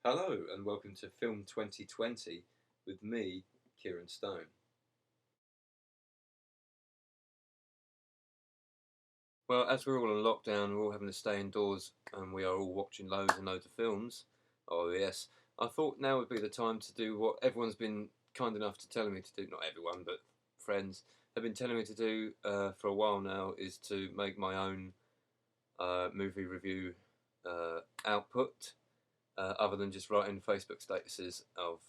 Hello and welcome to Film 2020 with me, Kieron Stone. Well, as we're all on lockdown, we're all having to stay indoors and we are all watching loads and loads of films. Oh, yes. I thought now would be the time to do what everyone's been kind enough to telling me to do. Not everyone, but friends have been telling me to do for a while now, is to make my own movie review output, other than just writing Facebook statuses of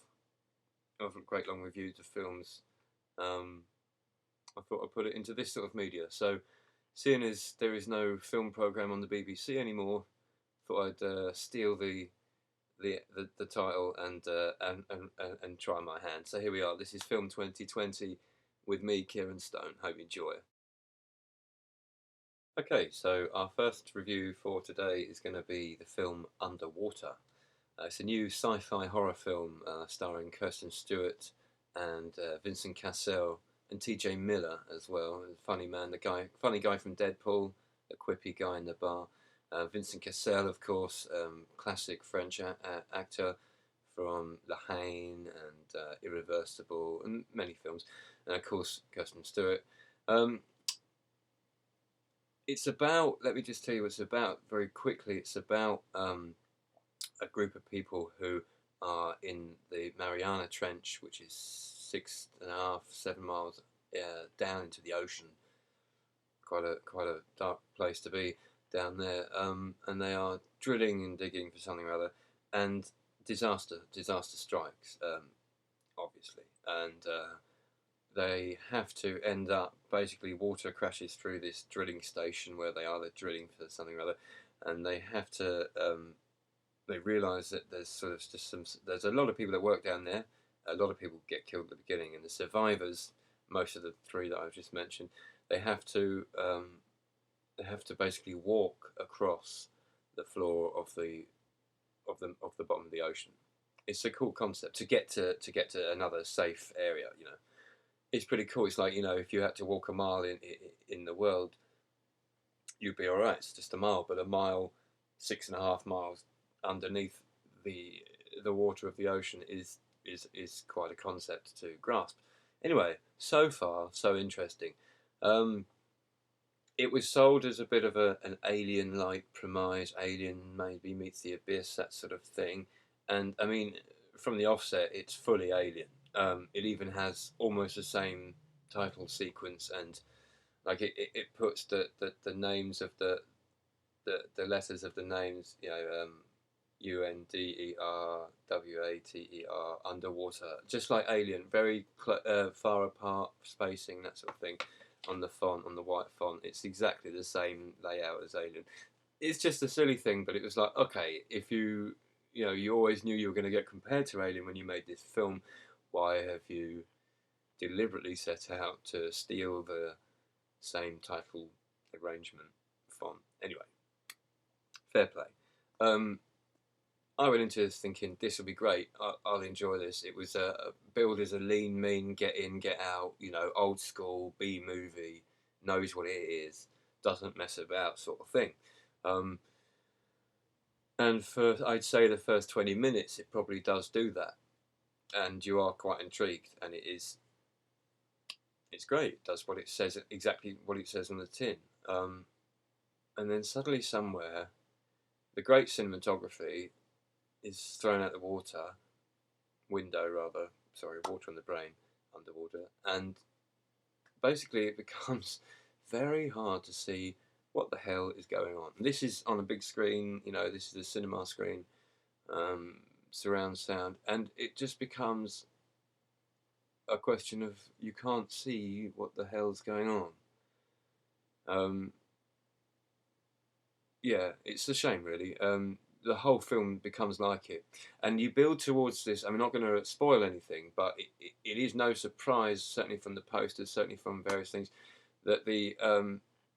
great long reviews of films. Um, I thought I'd put it into this sort of media. So, seeing as there is no film program on the BBC anymore, thought I'd steal the title and try my hand. So here we are. This is Film 2020 with me, Kieron Stone. Hope you enjoy. Okay, so our first review for today is going to be the film Underwater. It's a new sci-fi horror film starring Kirsten Stewart and Vincent Cassel and T.J. Miller as well. Funny man, funny guy from Deadpool, a quippy guy in the bar. Vincent Cassel, of course, classic French actor from La Haine and Irreversible and many films. And of course, Kirsten Stewart. Um, it's about, let me just tell you what it's about very quickly. It's about a group of people who are in the Mariana Trench, which is 6.5, 7 miles down into the ocean. Quite a dark place to be down there, and they are drilling and digging for something or other, and disaster strikes, obviously, and they have to end up basically water crashes through this drilling station where they are. They're drilling for something or other, and they have to they realise that there's sort of just there's a lot of people that work down there. A lot of people get killed at the beginning, and the survivors, most of the three that I've just mentioned, they have to um, they have to basically walk across the floor of the bottom of the ocean. It's a cool concept to get to another safe area. It's pretty cool. It's like, if you had to walk a mile in the world, you'd be all right. It's just a mile, but a mile, 6.5 miles underneath the the water of the ocean is quite a concept to grasp. Anyway, so far so interesting. Um, it was sold as a bit of an alien-like premise. Alien maybe meets the abyss, that sort of thing. And I mean, from the offset, it's fully alien. It even has almost the same title sequence, and like it puts the names of the letters of the names, UNDERWATER, underwater, just like Alien, very far apart spacing, that sort of thing, on the font, on the white font. It's exactly the same layout as Alien. It's just a silly thing, but it was like, okay, if you always knew you were going to get compared to Alien when you made this film, why have you deliberately set out to steal the same title arrangement font? Anyway, fair play. Um, I went into this thinking this will be great. I'll enjoy this. It was billed as a lean, mean, get in, get out. Old school B movie, knows what it is, doesn't mess about, sort of thing. Um, and for, I'd say, the first 20 minutes, it probably does do that, and you are quite intrigued. And it's great. It does what it says, exactly what it says on the tin. And then suddenly, somewhere, the great cinematography is thrown out the window rather, sorry, water on the brain, underwater, and basically it becomes very hard to see what the hell is going on. This is on a big screen, this is a cinema screen, surround sound, and it just becomes a question of you can't see what the hell's going on. Yeah, it's a shame, really. The whole film becomes like it, and you build towards this. I'm not going to spoil anything, but it is no surprise, certainly from the posters, certainly from various things, that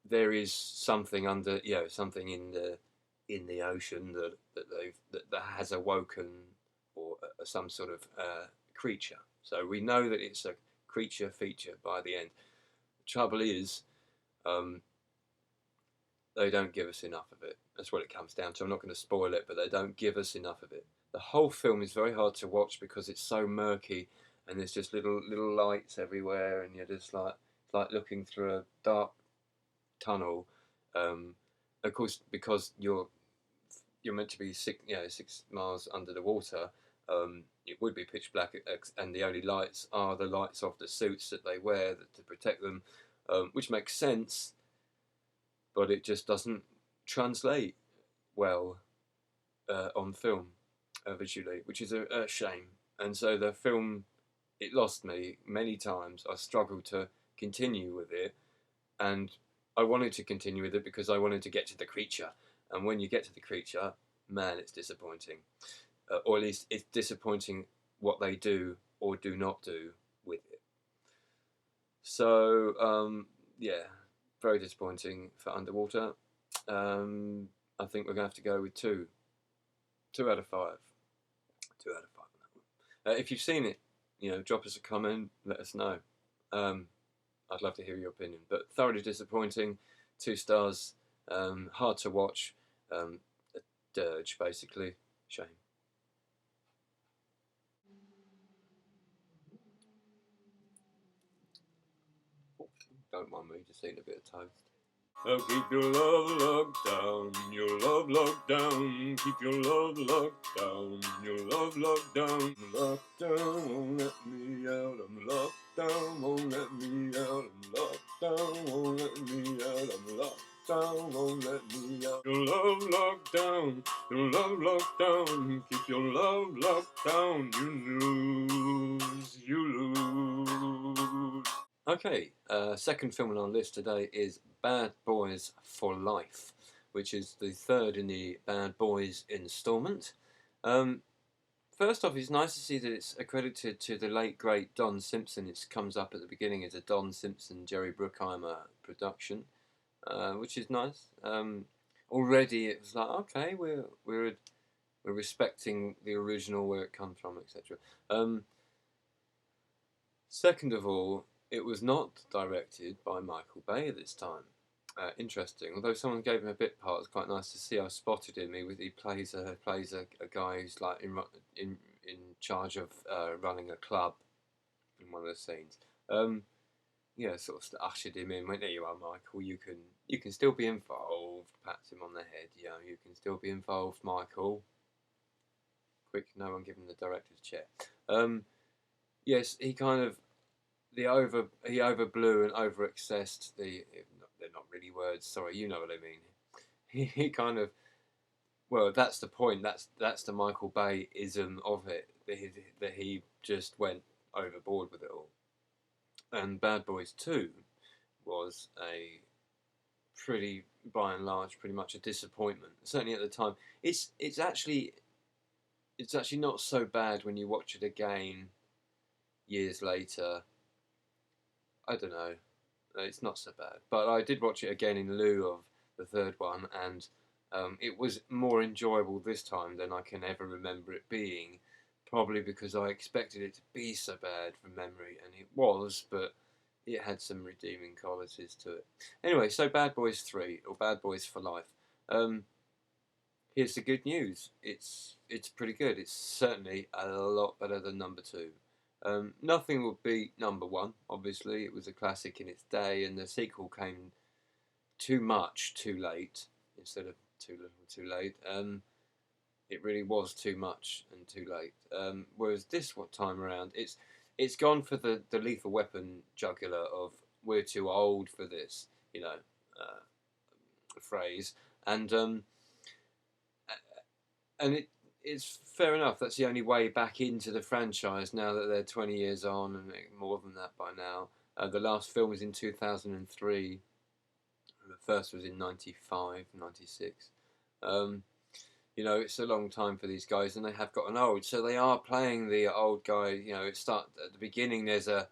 there is something under, something in the ocean that has awoken, or some sort of creature. So we know that it's a creature feature by the end. The trouble is, um, they don't give us enough of it. That's what it comes down to. I'm not going to spoil it, but they don't give us enough of it. The whole film is very hard to watch because it's so murky, and there's just little lights everywhere, and you're just like it's like looking through a dark tunnel. Um, of course, because you're meant to be 6 miles under the water. It would be pitch black, and the only lights are the lights of the suits that they wear to protect them, which makes sense, but it just doesn't translate well on film visually, which is a shame. And so the film, it lost me many times. I struggled to continue with it, and I wanted to continue with it because I wanted to get to the creature. And when you get to the creature, man, it's disappointing. Or at least it's disappointing what they do or do not do with it. So, yeah, very disappointing for Underwater. I think we're going to have to go with 2. 2 out of 5. 2 out of 5 on that one. If you've seen it, drop us a comment, let us know. I'd love to hear your opinion. But thoroughly disappointing, 2 stars, hard to watch, a dirge, basically. Shame. Don't mind me just eating a bit of toast. Keep your love locked down, your love locked down. Keep your love locked down, your love locked down. Locked down, won't let me out. I'm locked down, won't let me out. I'm locked down, won't let me out. I'm locked down, won't let me out. Your love locked down, your love locked down. Keep your love locked down. You lose, you lose. Okay, second film on our list today is Bad Boys for Life, which is the third in the Bad Boys installment. First off, it's nice to see that it's accredited to the late great Don Simpson. It comes up at the beginning as a Don Simpson, Jerry Bruckheimer production, which is nice. Already it was like, okay, we're respecting the original, where it comes from, etc. Second of all, it was not directed by Michael Bay this time. Interesting. Although someone gave him a bit part, it's quite nice to see. I spotted him. He plays a guy who's like in charge of running a club in one of the scenes. Yeah, sort of ushered him in. Went, there you are, Michael. You can still be involved. Pats him on the head. You can still be involved, Michael. Quick, no one give him the director's chair. Yes, he kind of he overblew and overexcessed they're not really words, sorry, you know what I mean. He kind of, well, that's the point, that's the Michael Bay ism of it, that he just went overboard with it all. And Bad Boys 2 was a pretty, by and large, pretty much a disappointment, certainly at the time. It's actually not so bad when you watch it again years later. I don't know. It's not so bad. But I did watch it again in lieu of the third one, and it was more enjoyable this time than I can ever remember it being. Probably because I expected it to be so bad from memory, and it was, but it had some redeeming qualities to it. Anyway, so Bad Boys 3, or Bad Boys for Life. Here's the good news. It's pretty good. It's certainly a lot better than number 2. Nothing will beat number 1, obviously. It was a classic in its day, and the sequel came too much too late instead of too little too late. It really was too much and too late. Whereas this time around, it's gone for the Lethal Weapon jugular of we're too old for this, phrase, and it's fair enough. That's the only way back into the franchise now that they're 20 years on, and more than that by now. The last film was in 2003. The first was in 95, 96. It's a long time for these guys, and they have gotten old. So they are playing the old guy. It starts at the beginning. There's a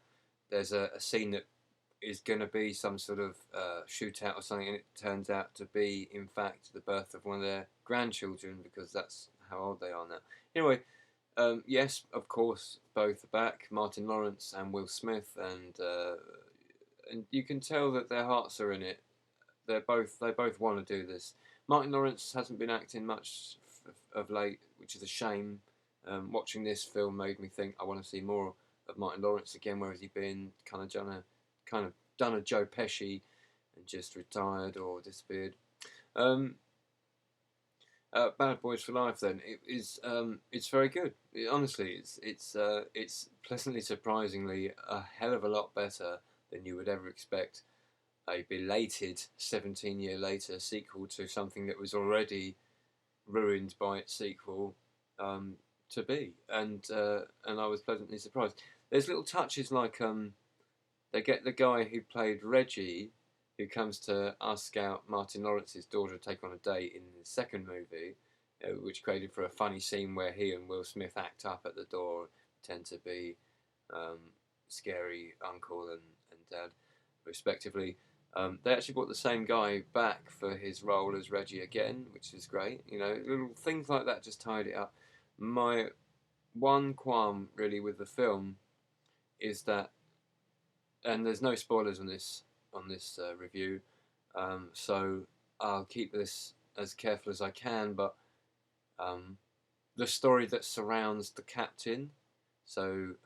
scene that is going to be some sort of shootout or something, and it turns out to be, in fact, the birth of one of their grandchildren, because that's how old they are now. Anyway, yes, of course, both are back, Martin Lawrence and Will Smith, and you can tell that their hearts are in it. They both want to do this. Martin Lawrence hasn't been acting much of late, which is a shame. Watching this film made me think I want to see more of Martin Lawrence again. Where has he been? Kind of done a Joe Pesci and just retired or disappeared. Um, Bad Boys for Life. Then it's very good. Honestly, it's pleasantly surprisingly a hell of a lot better than you would ever expect a belated 17-year later sequel to something that was already ruined by its sequel to be, and I was pleasantly surprised. There's little touches like they get the guy who played Reggie, who comes to ask out Martin Lawrence's daughter to take on a date in the second movie, which created for a funny scene where he and Will Smith act up at the door, tend to be um, scary uncle and dad, respectively. They actually brought the same guy back for his role as Reggie again, which is great. You know, little things like that just tied it up. My one qualm really with the film is that, and there's no spoilers on this review, so I'll keep this as careful as I can. But the story that surrounds the captain, so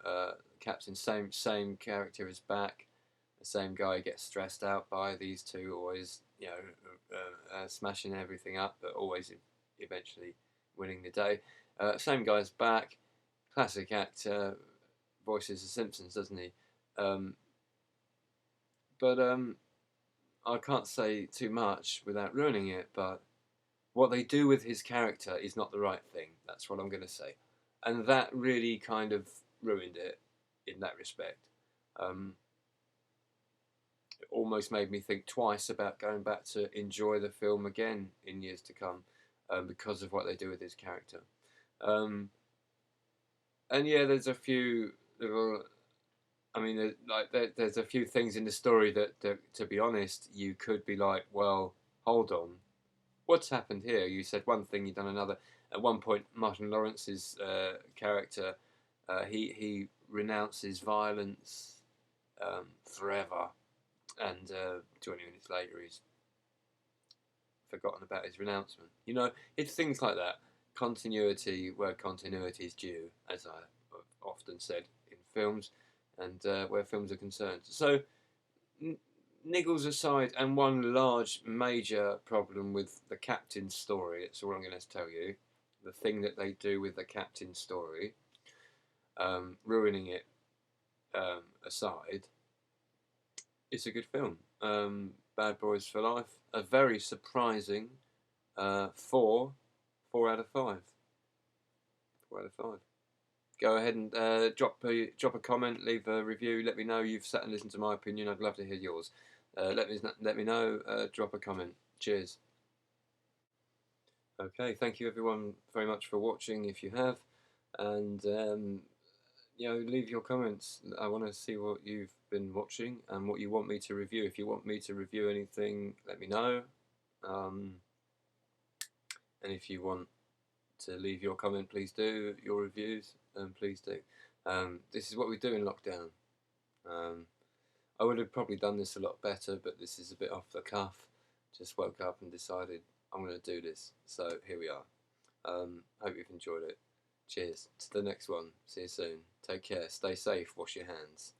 captain, same character is back. The same guy gets stressed out by these two, always, you know, smashing everything up, but always eventually winning the day. Same guy's back, classic actor, voices the Simpsons, doesn't he? But I can't say too much without ruining it, but what they do with his character is not the right thing. That's what I'm going to say. And that really kind of ruined it in that respect. It almost made me think twice about going back to enjoy the film again in years to come, because of what they do with his character. And yeah, there's a few little. I mean, there's a few things in the story that, to be honest, you could be like, well, hold on, what's happened here? You said one thing, you've done another. At one point, Martin Lawrence's character, he renounces violence forever, and 20 minutes later, he's forgotten about his renouncement. You know, it's things like that. Continuity where continuity is due, as I've often said in films, and where films are concerned. So, niggles aside, and one large major problem with the captain's story, that's all I'm going to tell you, the thing that they do with the captain's story, ruining it aside, it's a good film. Bad Boys for Life, a very surprising 4 out of 5. 4 out of 5. Go ahead and drop a comment, leave a review. Let me know you've sat and listened to my opinion. I'd love to hear yours. Let me know. Drop a comment. Cheers. Okay, thank you everyone very much for watching. If you have, and you know, leave your comments. I want to see what you've been watching and what you want me to review. If you want me to review anything, let me know. And if you want to leave your comment, please do. Your reviews, please do. This is what we do in lockdown. I would have probably done this a lot better, but this is a bit off the cuff. Just woke up and decided I'm going to do this. So here we are. Hope you've enjoyed it. Cheers. To the next one. See you soon. Take care. Stay safe. Wash your hands.